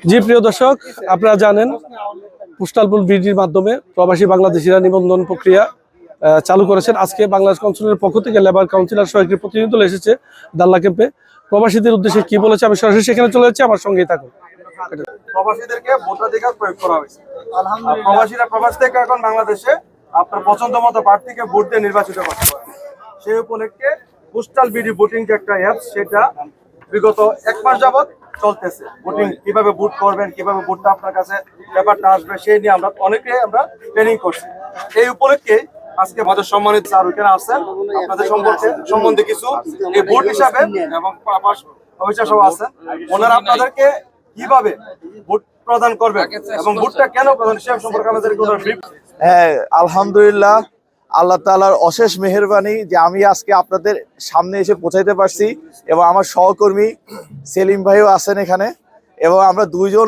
জি প্রিয় দর্শক, আপনারা জানেন পোস্টাল পুল বিডির মাধ্যমে প্রবাসী বাংলাদেশিরা নিবন্ধন প্রক্রিয়া চালু করেছেন। আজকে বাংলাদেশ কাউন্সিলের পক্ষ থেকে লেবার কাউন্সিলর সহ একটি প্রতিনিধি দল এসেছে দাল্লা ক্যাম্পে। প্রবাসীদের উদ্দেশ্যে কি বলেছে আমি সরাসরি সেখানে চলে যাচ্ছি, আমার সঙ্গেই থাকুন। প্রবাসীদেরকে ভোটাধিকার প্রয়োগ করা হয়েছে। প্রবাসীরা প্রবাস থেকে এখন বাংলাদেশে আপনার পছন্দ মতো প্রার্থীকে ভোট দিয়ে নির্বাচিত করতে পারবে। সেই উপলক্ষে পোস্টাল বিডি ভোটিং যে একটা অ্যাপ, সেটা বিগত 1 মাস যাবৎ চলতেছে। ভোটিং কিভাবে ভোট করবেন, কিভাবে ভোটটা আপনার কাছে ব্যাপারটা আসবে, সেই নিয়ে আমরা ট্রেনিং করছি। এই উপলক্ষে আজকে আমাদের সম্মানিত স্যার ওখানে আসছেন, আপনাদের সম্বন্ধে কিছু এই ভোট হিসাবে এবং অফিসার সহ আছেন, ওনারা আপনাদেরকে কিভাবে ভোট প্রদান করবে এবং ভোটটা কেন প্রদান সে সম্পর্কে আমাদের কোনো ব্রিফ। হ্যাঁ, আলহামদুলিল্লাহ, আল্লাহ তাআলার অশেষ মেহেরবানি যে আমি আজকে আপনাদের সামনে এসে পৌঁছাইতে পারছি এবং আমার সহকর্মী সেলিম ভাইও আছেন এখানে, এবং আমরা দুইজন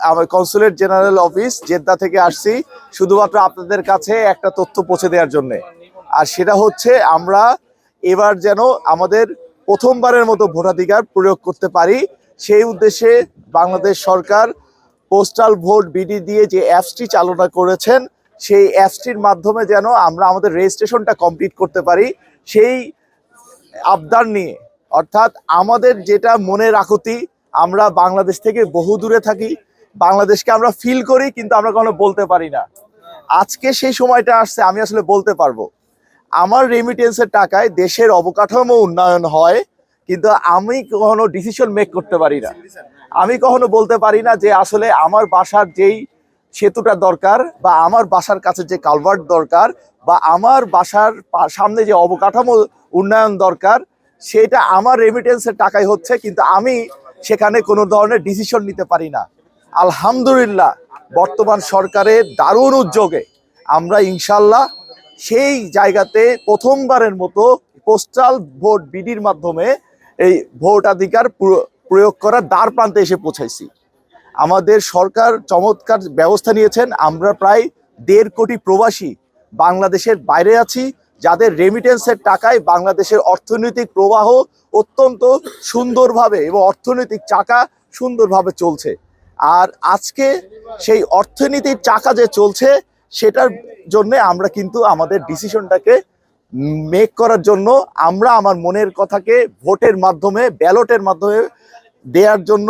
আমার কনসুলেট জেনারেল অফিস জেদ্দা থেকে আসছি শুধুমাত্র আপনাদের কাছে একটা তথ্য পৌঁছে দেওয়ার জন্য। আর সেটা হচ্ছে আমরা এবার যেন আমাদের প্রথমবারের মতো ভোটাধিকার প্রয়োগ করতে পারি, সেই উদ্দেশ্যে বাংলাদেশ সরকার পোস্টাল ভোট বিডি দিয়ে যে অ্যাপসটি চালনা করেছেন, সেই অ্যাপসটির মাধ্যমে যেন আমরা আমাদের রেজিস্ট্রেশনটা কমপ্লিট করতে পারি, সেই আবদার নিয়ে। অর্থাৎ আমাদের যেটা মনে রাখতি, আমরা বাংলাদেশ থেকে বহু দূরে থাকি, বাংলাদেশকে আমরা ফিল করি কিন্তু আমরা কখনো বলতে পারি না। আজকে সেই সময়টা আসছে আমি আসলে বলতে পারবো। আমার রেমিটেন্সের টাকায় দেশের অবকাঠামো উন্নয়ন হয়, কিন্তু আমি কখনো ডিসিশন মেক করতে পারি না। আমি কখনো বলতে পারি না যে আসলে আমার বাসার যেই সেতুটা দরকার, বা আমার বাসার কাছে যে কালভার্ট দরকার, বা আমার বাসার সামনে যে অবকাঠামো উন্নয়ন দরকার, সেটা আমার রেমিটেন্সের টাকায় হচ্ছে, কিন্তু আমি সেখানে কোনো ধরনের ডিসিশন নিতে পারি না। আলহামদুলিল্লাহ, বর্তমান সরকারের দারুণ উদ্যোগে আমরা ইনশাল্লাহ সেই জায়গাতে প্রথমবারের মতো পোস্টাল ভোট বিডির মাধ্যমে এই ভোটাধিকার প্রয়োগ করার দ্বার প্রান্তে এসে পৌঁছাইছি। আমাদের সরকার চমৎকার ব্যবস্থা নিয়েছেন। আমরা প্রায় 1.5 কোটি প্রবাসী বাংলাদেশের বাইরে আছি, যাদের রেমিটেন্সের টাকায় বাংলাদেশের অর্থনৈতিক প্রবাহ অত্যন্ত সুন্দরভাবে এবং অর্থনৈতিক চাকা সুন্দরভাবে চলছে। আর আজকে সেই অর্থনীতির চাকা যে চলছে, সেটার জন্য আমরা কিন্তু আমাদের ডিসিশনটাকে মেক করার জন্য আমরা আমার মনের কথাকে ভোটের মাধ্যমে, ব্যালটের মাধ্যমে দেওয়ার জন্য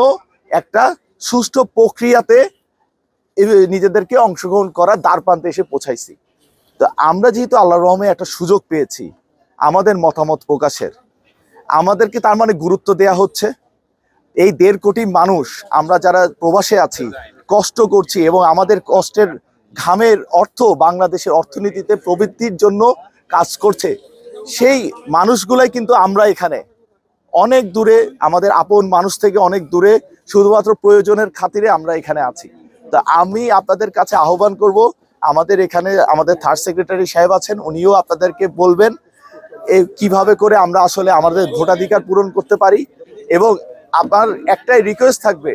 একটা সুষ্ঠু প্রক্রিয়াতে নিজেদেরকে অংশগ্রহণ করার দ্বার প্রান্তে এসে পৌঁছাইছি। তো আমরা যেহেতু আল্লাহর রহমতে একটা সুযোগ পেয়েছি আমাদের মতামত প্রকাশের, আমাদেরকে তার মানে গুরুত্ব দেয়া হচ্ছে। এই 1.5 কোটি মানুষ আমরা যারা প্রবাসে আছি, কষ্ট করছি, এবং আমাদের কষ্টের ঘামের অর্থ বাংলাদেশের অর্থনীতিতে প্রবৃদ্ধির জন্য কাজ করছে, সেই মানুষগুলাই কিন্তু আমরা এখানে অনেক দূরে, আমাদের আপন মানুষ থেকে অনেক দূরে, শুধুমাত্র প্রয়োজনের খাতিরে আমরা এখানে আছি। তো আমি আপনাদের কাছে আহ্বান করব, আমাদের এখানে আমাদের থার্ড সেক্রেটারি সাহেব আছেন, উনিও আপনাদেরকে বলবেন কিভাবে করে আমরা আসলে আমাদের ভোটাধিকার পূরণ করতে পারি। এবং আমার একটাই রিকোয়েস্ট থাকবে,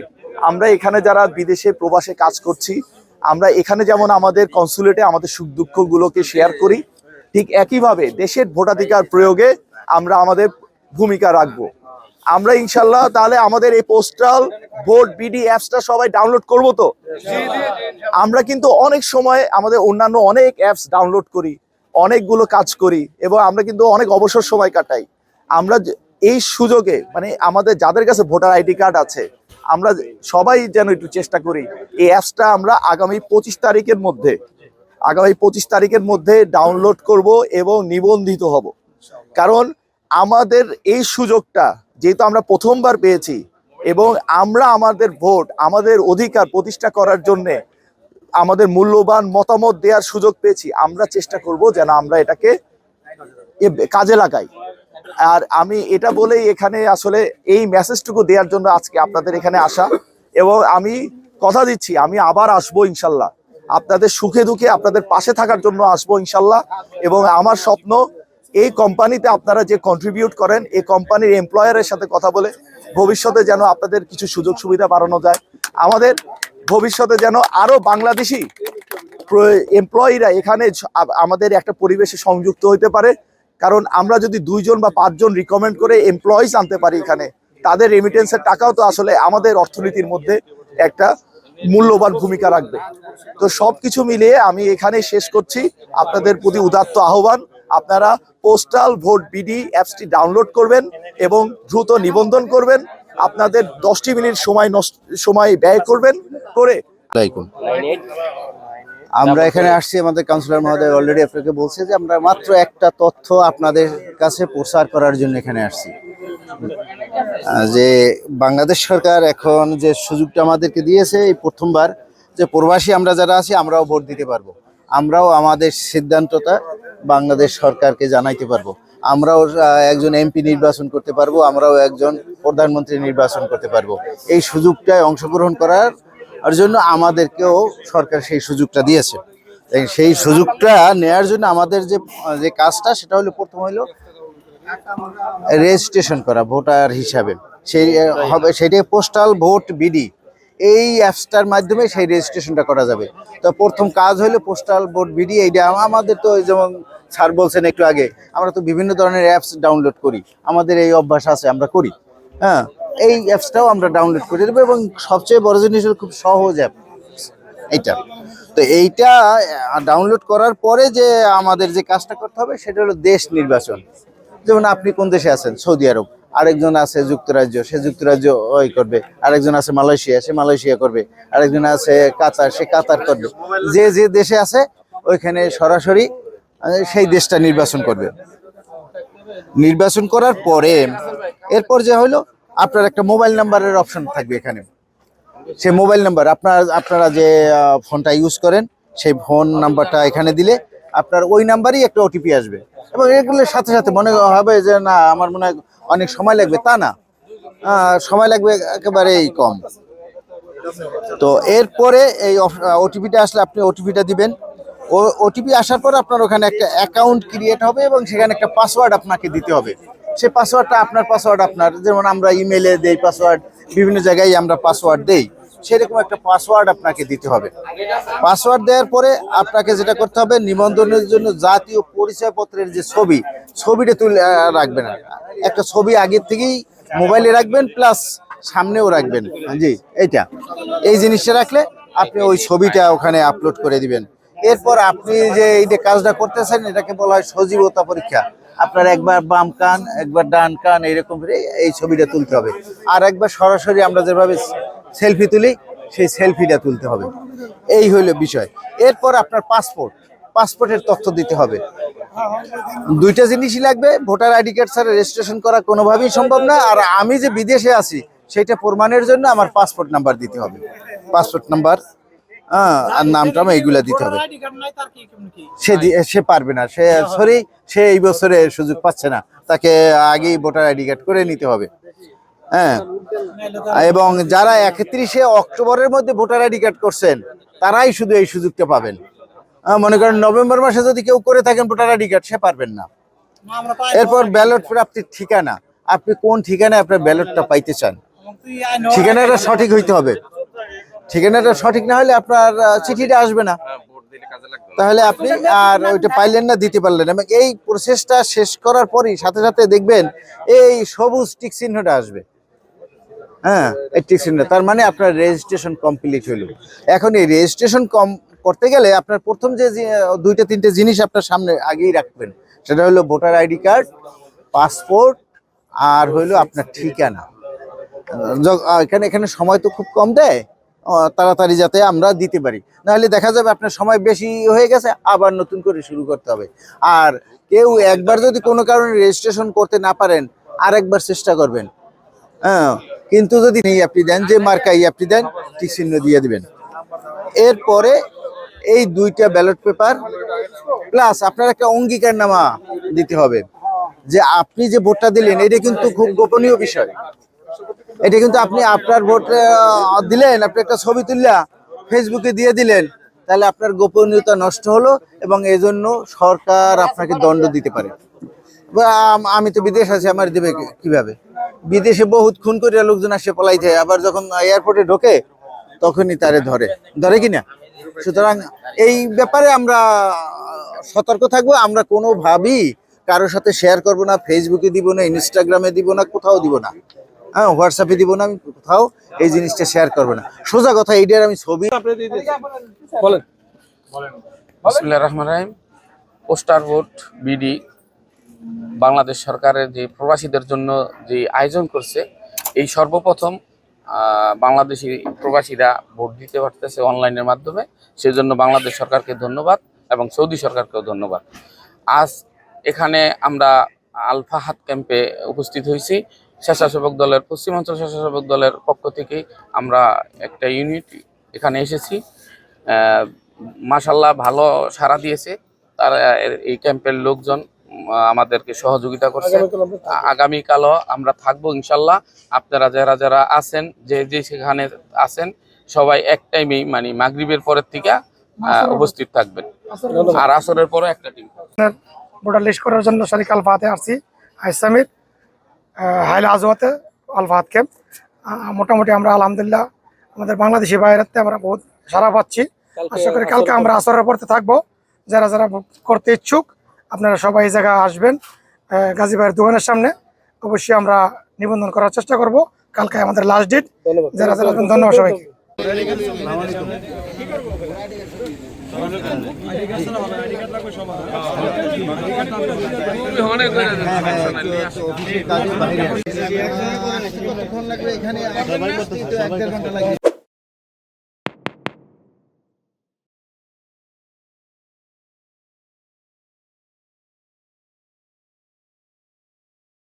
আমরা এখানে যারা বিদেশে প্রবাসে কাজ করছি, আমরা এখানে যেমন আমাদের কনসুলেটে আমাদের সুখ দুঃখগুলোকে শেয়ার করি, ঠিক একইভাবে দেশের ভোটাধিকার প্রয়োগে আমরা আমাদের ভূমিকা রাখবো। আমরা ইনশাল্লাহ তাহলে আমাদের এই পোস্টাল ভোট বিডি অ্যাপসটা সবাই ডাউনলোড করবো। তো আমরা কিন্তু অনেক সময় আমাদের অন্যান্য অনেক অ্যাপস ডাউনলোড করি, অনেকগুলো কাজ করি, এবং আমরা কিন্তু অনেক অবসর সময় কাটাই। আমরা এই সুযোগে, মানে আমাদের যাদের কাছে ভোটার আইডি কার্ড আছে, আমরা সবাই যেন একটু চেষ্টা করি এই অ্যাপসটা আমরা আগামী 25 তারিখের মধ্যে ডাউনলোড করব এবং নিবন্ধিত হব। কারণ আমাদের এই সুযোগটা যেহেতু আমরা প্রথমবার পেয়েছি, এবং আমরা আমাদের ভোট, আমাদের অধিকার প্রতিষ্ঠা করার জন্যে আমাদের মূল্যবান মতামত দেওয়ার সুযোগ পেয়েছি, আমরা চেষ্টা করব যেন আমরা এটাকে কাজে লাগাই। আর আমি এটা বলেই এখানে আসলে এই মেসেজটুকু দেওয়ার জন্য আজকে আপনাদের এখানে আসা, এবং আমি কথা দিচ্ছি আমি আবার আসবো ইনশাল্লাহ, আপনাদের সুখে দুঃখে আপনাদের পাশে থাকার জন্য আসবো ইনশাল্লাহ। এবং আমার স্বপ্ন এই কোম্পানিতে আপনারা যে কন্ট্রিবিউট করেন, এই কোম্পানির এমপ্লয়ারের সাথে কথা বলে ভবিষ্যতে যেন আপনাদের কিছু সুযোগ সুবিধা বাড়ানো যায়, আমাদের ভবিষ্যতে যেন আরো বাংলাদেশি এমপ্লয়িরা এখানে আমাদের একটা পরিবেশে সংযুক্ত হইতে পারে। কারণ আমরা যদি 2 জন বা 5 জন রিকমেন্ড করে এমপ্লয়িজ আনতে পারি এখানে, তাদের রেমিটেন্সের টাকাও তো আসলে আমাদের অর্থনীতির মধ্যে একটা মূল্যবান ভূমিকা রাখবে। তো সবকিছু মিলিয়ে আমি এখানে শেষ করছি। আপনাদের প্রতি উদাত্ত আহ্বান, আপনারা পোস্টাল ভোট বিডি অ্যাপসটি ডাউনলোড করবেন এবং দ্রুত নিবন্ধন করবেন। আপনাদের 10টি মিনিট সময় ব্যয় করবেন করে। আমরা এখানে আসছি, আমাদের কাউন্সিলর মহোদয় অলরেডি আপনাকে বলছে যে আমরা মাত্র একটা তথ্য আপনাদের কাছে প্রচার করার জন্য এখানে আসছি, যে বাংলাদেশ সরকার এখন যে সুযোগটা আমাদেরকে দিয়েছে এই প্রথমবার, যে প্রবাসী আমরা যারা আছি আমরাও ভোট দিতে পারবো, আমরাও আমাদের সিদ্ধান্তটা বাংলাদেশ সরকারকে জানাইতে পারবো, আমরাও একজন এমপি নির্বাচন করতে পারবো, আমরাও একজন প্রধানমন্ত্রী নির্বাচন করতে পারবো। এই সুযোগটায় অংশগ্রহণ করার জন্য আমাদেরকেও সরকার সেই সুযোগটা দিয়েছে। সেই সুযোগটা নেয়ার জন্য আমাদের যে কাজটা সেটা হলো, প্রথম হলো রেজিস্ট্রেশন করা ভোটার হিসাবে। সেই হবে সেটাই পোস্টাল ভোট বিডি, এই অ্যাপসটার মাধ্যমে সেই রেজিস্ট্রেশনটা করা যাবে। তো প্রথম কাজ হলো পোস্টাল ভোট বিডি। এইটা আমাদের তো যেমন স্যার বলছেন একটু আগে, আমরা তো বিভিন্ন ধরনের অ্যাপস ডাউনলোড করি, আমাদের এই অভ্যাস আছে, আমরা করি। হ্যাঁ, এই অ্যাপসটাও আমরা ডাউনলোড করে দেবো এবং সবচেয়ে বড় জিনিস হলো খুব সহজ অ্যাপ এইটা। তো এইটা ডাউনলোড করার পরে যে আমাদের যে কাজটা করতে হবে সেটা হলো দেশ নির্বাচন। যেমন আপনি কোন দেশে আছেন? সৌদি আরব, আরেকজন আছে যুক্তরাজ্য, সে যুক্তরাজ্য ওই করবে, আরেকজন আছে মালয়েশিয়া, সে মালয়েশিয়া করবে, আরেকজন আছে কাতার, সে কাতার করবে। যে যে দেশে আছে ওইখানে সরাসরি সেই দেশটা নির্বাচন করবে। নির্বাচন করার পরে এরপর যে হলো আপনার একটা মোবাইল নাম্বারের অপশন থাকবে এখানে। সেই মোবাইল নাম্বার আপনারা যে ফোনটা ইউজ করেন সেই ফোন নাম্বারটা এখানে দিলে আপনার ওই নাম্বারই একটা ওটিপি আসবে। এবং এগুলোর সাথে সাথে মনে হবে যে না আমার মনে হয় অনেক সময় লাগবে, তা না, সময় লাগবে একেবারেই কম। তো এরপরে এই ওটিপিটা আসলে আপনি ওটিপিটা দিবেন। ওটিপি আসার পর আপনার ওখানে একটা অ্যাকাউন্ট ক্রিয়েট হবে এবং সেখানে একটা পাসওয়ার্ড আপনাকে দিতে হবে। সেই পাসওয়ার্ডটা আপনার পাসওয়ার্ড, আপনার যেমন আমরা ইমেলে দেই পাসওয়ার্ড, বিভিন্ন জায়গায় আমরা পাসওয়ার্ড দেই, সেরকম একটা পাসওয়ার্ড আপনাকে দিতে হবে। পাসওয়ার্ড দেওয়ার পরে আপনাকে যেটা করতে হবে, নিবন্ধনের জন্য জাতীয় পরিচয়পত্রের যে ছবিটা তুলে রাখবেন। একটা ছবি আগের থেকেই মোবাইলে রাখবেন, প্লাস সামনেও রাখবেন। জি, এই জিনিসটা রাখলে আপনি ওই ছবিটা ওখানে আপলোড করে দিবেন। এরপর আপনি যে এই যে কাজটা করতেছেন এটাকে বলা হয় সজীবতা পরীক্ষা। আপনার একবার বাম কান একবার ডান কান এইরকম করে এই ছবিটা তুলতে হবে, আর একবার সরাসরি আমরা যেভাবে সেলফি তুলি সেই সেলফিটা তুলতে হবে। এই হইল বিষয়। এরপর আপনার পাসপোর্টের তথ্য দিতে হবে। দুইটা জিনিসই লাগবে, ভোটার আইডি কার্ড ছাড়া রেজিস্ট্রেশন করা কোনোভাবেই সম্ভব না। আর আমি যে বিদেশে আছি সেটা প্রমাণের জন্য আমার পাসপোর্ট নাম্বার দিতে হবে, পাসপোর্ট নাম্বার আর নামটা এইগুলা দিতে হবে। সে পারবে না, সে এই বছরে সুযোগ পাচ্ছে না, তাকে আগেই ভোটার আইডি কার্ড করে নিতে হবে। হ্যাঁ, এবং যারা 31শে অক্টোবরের মধ্যে ভোটার আইডি কার্ড করছেন তারাই শুধু এই সুযোগটা পাবেন। মনে করেন নভেম্বর মাসে যদি কেউ করে থাকেন ভোটার আইডি কার্ড, সে পারবেন না। এরপর ব্যালট প্রাপ্তির ঠিকানা, আপনি কোন ঠিকানায় আপনার ব্যালটটা পাইতে চান, ঠিকানাটা সঠিক হইতে হবে। ঠিকানাটা সঠিক না হলে আপনার চিঠিটা আসবে না, তাহলে আপনি আর ওইটা পাইলেন না, দিতে পারলেন। এবং এই প্রসেসটা শেষ করার পরই সাথে সাথে দেখবেন এই সবুজ টিক চিহ্নটা আসবে। হ্যাঁ, এই টিক চিহ্ন, তার মানে আপনার রেজিস্ট্রেশন কমপ্লিট হইল। এখন এই রেজিস্ট্রেশন করতে গেলে আপনার প্রথম যে দুইটা তিনটে জিনিস আপনার সামনে আগেই রাখবেন, সেটা হলো ভোটার আইডি কার্ড, পাসপোর্ট, আর হইলো আপনার ঠিকানা। এখানে সময় তো খুব কম দেয়, তাড়াতাড়ি যাতে আমরা দিতে পারি, নাহলে দেখা যাবে আপনার সময় বেশি হয়ে গেছে, আবার নতুন করে শুরু করতে হবে। আর কেউ একবার যদি কোনো কারণে রেজিস্ট্রেশন করতে না পারেন আরেকবার চেষ্টা করবেন। হ্যাঁ, কিন্তু যদি আপনি দেন, যে মার্কাই আপনি দেন, টিক চিহ্ন দিয়ে দিবেন। এরপরে এই দুইটা ব্যালট পেপার প্লাস আপনার একটা অঙ্গীকারনামা দিতে হবে যে আপনি যে ভোটটা দিলেন এটা কিন্তু খুব গোপনীয় বিষয়। এটা কিন্তু আপনি আপনার ভোট দিলেন, আপনি একটা ছবি তুললা ফেসবুকে দিয়ে দিলেন, তাহলে আপনার গোপনীয়তা নষ্ট হলো এবং এজন্য সরকার আপনাকে দণ্ড দিতে পারে। আমি তো বিদেশ আছি, আমার দেবে কিভাবে? বিদেশে বহুত খুন করে লোকজন আসে পলাইতে, আবার যখন এয়ারপোর্টে ঢোকে তখনই তারে ধরে কিনা। সুতরাং এই ব্যাপারে আমরা সতর্ক থাকবো। আমরা কোনোভাবেই কারোর সাথে শেয়ার করব না, ফেসবুকে দিব না, ইনস্টাগ্রামে দিব না, কোথাও দিব না। হ্যাঁ, হোয়াটসঅ্যাপে দিব না, আমি কোথাও এই জিনিসটা শেয়ার করবো না। সোজা কথা, এইটার আমি ছবি বলেন। বিসমিল্লাহির রহমানির রহিম। পোস্টার ভোট বিডি বাংলাদেশ সরকারের যে প্রবাসীদের জন্য যে আয়োজন করছে, এই সর্বপ্রথম বাংলাদেশি প্রবাসীরা ভোট দিতে পারতেছে অনলাইনের মাধ্যমে। সেজন্য বাংলাদেশ সরকারকে ধন্যবাদ এবং সৌদি সরকারকেও ধন্যবাদ। আজ এখানে আমরা আল ফাহাদ ক্যাম্পে উপস্থিত হয়েছি। স্বেচ্ছাসেবক দলের, পশ্চিমাঞ্চল স্বেচ্ছাসেবক দলের পক্ষ থেকে আমরা একটা ইউনিট এখানে এসেছি। মাশাআল্লাহ ভালো সাড়া দিয়েছে তারা, এই ক্যাম্পের লোকজন আমাদেরকে সহযোগিতা করছে। আগামীকালও আমরা থাকবো ইনশাল্লাহ। আপনারা যারা যারা আছেন, যে সেখানে আছেন, সবাই এক টাইমেই মানে মাগরিবের পরের থেকে উপস্থিত থাকবেন, আর আসরের পরে একটা টিম। ভোটার লিস্ট করার জন্য শরীক আল ফাহাদে আসছি, ইসলামিক হাইলা আজওয়াতে আল ফাহাদ ক্যাম্প। মোটামুটি আমরা আলহামদুলিল্লাহ আমাদের বাংলাদেশি বাইরেতে আমরা বহুত সারা পাচ্ছি। আশা করি কালকে আমরা আসরের পড়তে থাকবো। যারা যারা করতে ইচ্ছুক আপনারা সবাই এই জায়গায় আসবেন, গাজী ভাইয়ের দোকানের সামনে। অবশ্যই আমরা নিবন্ধন করার চেষ্টা করব। কালকে আমাদের লাস্ট ডেট। যারা যারা আসবেন, ধন্যবাদ সবাইকে। এখানে